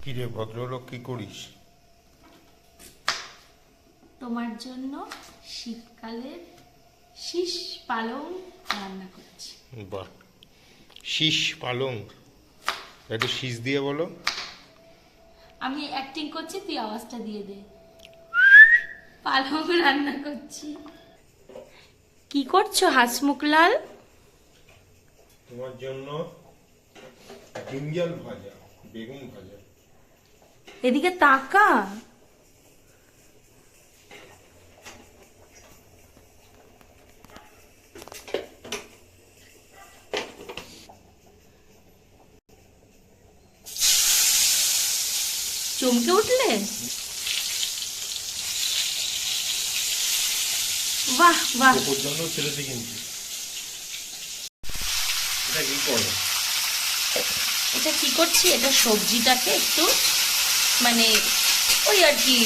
কি রে ভদ্রলোক, কি করিস? তোমার জন্য শীতকালের শীষ পালং রান্না করছি। বাহ, শীষ পালং, একটু শীষ দিয়ে বলো। আমি অ্যাক্টিং করছি, তুই আওয়াজটা দিয়ে দে। পালং রান্না করছি। কি করছো হাসমুখলাল? তোমার জন্য ব্রিঞ্জাল ভাজা, বেগুন ভাজা। এদিকে তাকা। চমকে উঠলে? বাহ বাহ। ওর জন্য ছেড়েছি কিন্তু। এটা কি করে? এটা কি করছি, এটা সবজিটাকে একটু মানে ওই আর কি,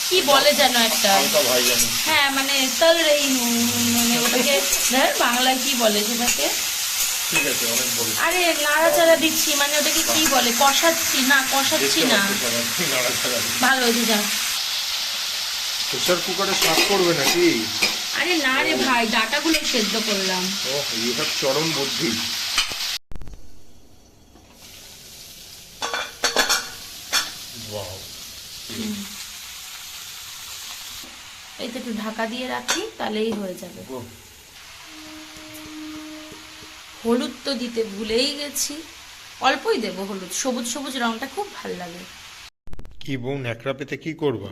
কি বলে যেন একটা, হ্যাঁ মানে তল রই মানে ওটাকে ধর বাংলায় কি বলে সেটাকে? ঠিক আছে, অনেক বলে। আরে নাড়াচাড়া দিচ্ছি, মানে ওটাকে কি বলে, কষাচ্ছি না, কষাচ্ছি না। ভালো হয়েছে যা। প্রেসার কুকারে সাফ করবে নাকি? আরে না রে ভাই, ডাটাগুলো সেদ্ধ করলাম। ও, ইউ হ্যাভ চরম বুদ্ধি। ওয়াও। এই তো একটু ঢাকা দিয়ে রাখি, তাহলেই হয়ে যাবে। হলুদ তো দিতে ভুলেই গেছি, অল্পই দেবো হলুদ, সবুজ সবুজ রংটা খুব ভালো লাগে। কি বউ, ন্যাকড়া পেতে কি করবা?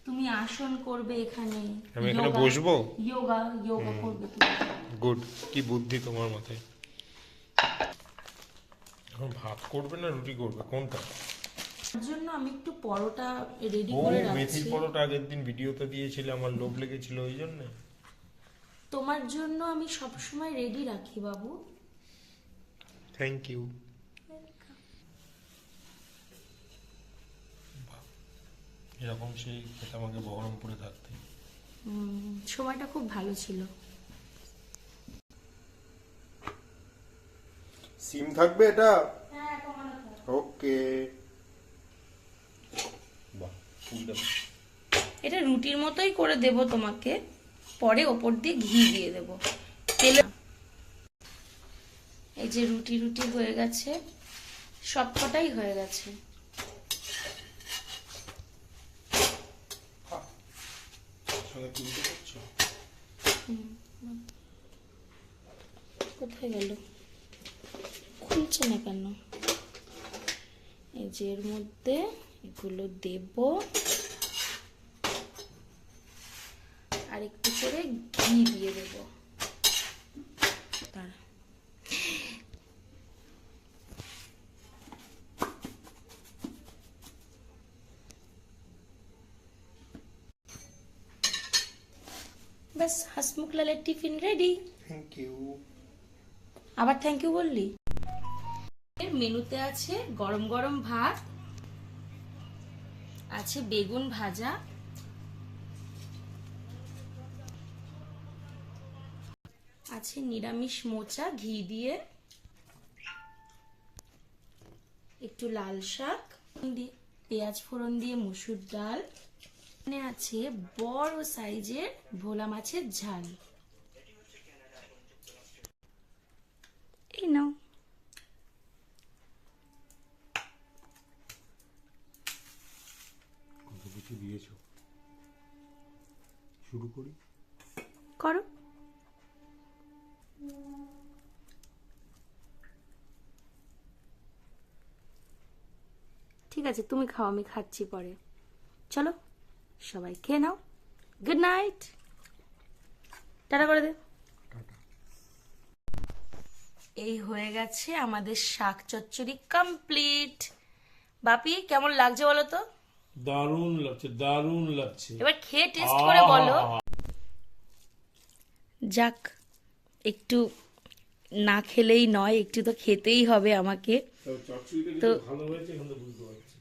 তুমি আসন করবে এখানে, আমি এখানে বসবো? যোগা যোগা করবে তুমি। গুড, কি বুদ্ধি তোমার মাথায়। এখন ভাত করবে না রুটি করবে, কোনটা? তার জন্য আমি একটু পরোটা রেডি ও, করে মেথি রাখছি। পরোটা আগের দিন ভিডিওতে দিয়েছিলে, আমার লোভ লেগেছিল ওই জন্য। তোমার জন্য আমি সব সময় রেডি রাখি বাবু। Thank you. এরকম সেই খেতে আমাকে বহরমপুরে থাকতে। সময়টা খুব ভালো ছিল। সিম থাকবে এটা? ওকে। বাহ, সুন্দর। এটা রুটির মতোই করে দেব তোমাকে, পরে ওপর দিয়ে ঘি দিয়ে দেব তেলে। এই যে রুটি রুটি হয়ে গেছে, সবকটাই হয়ে গেছে। কোথায় গেল, খুলছে না কেন? এই যে এর মধ্যে এগুলো দেব, আর একটু করে ঘি দিয়ে দেব। ব্যাস, হাসমুখলালের টিফিন রেডি। Thank you. আবার থ্যাংক ইউ বললি? এর মেনুতে আছে গরম গরম ভাত, আছে বেগুন ভাজা, আছে নিরামিষ মোচা ঘি দিয়ে, একটু লাল শাক দিয়ে, পেঁয়াজ ফোড়ন দিয়ে মুসুর ডাল, এখানে আছে বড় সাইজের ভোলা মাছের ঝাল। এই নাও। কত কিছু দিয়েছো, শুরু করি। করো। ঠিক আছে, তুমি খাও, আমি খাচ্ছি পরে। চলো সবাই খেয়ে নাও। গুড নাইট, টাটা করে দে। এই হয়ে গেছে আমাদের শাক চচ্চড়ি কমপ্লিট। বাপি কেমন লাগছে বলো তো? দারুণ লাগছে, দারুণ লাগছে। এবার খেয়ে টেস্ট করে বলো। যাক, একটু না খেলেই নয়, একটু তো খেতেই হবে আমাকে। চচ্চড়িটা তো ভালো হয়েছে, এখন তো বুঝতে পারছি।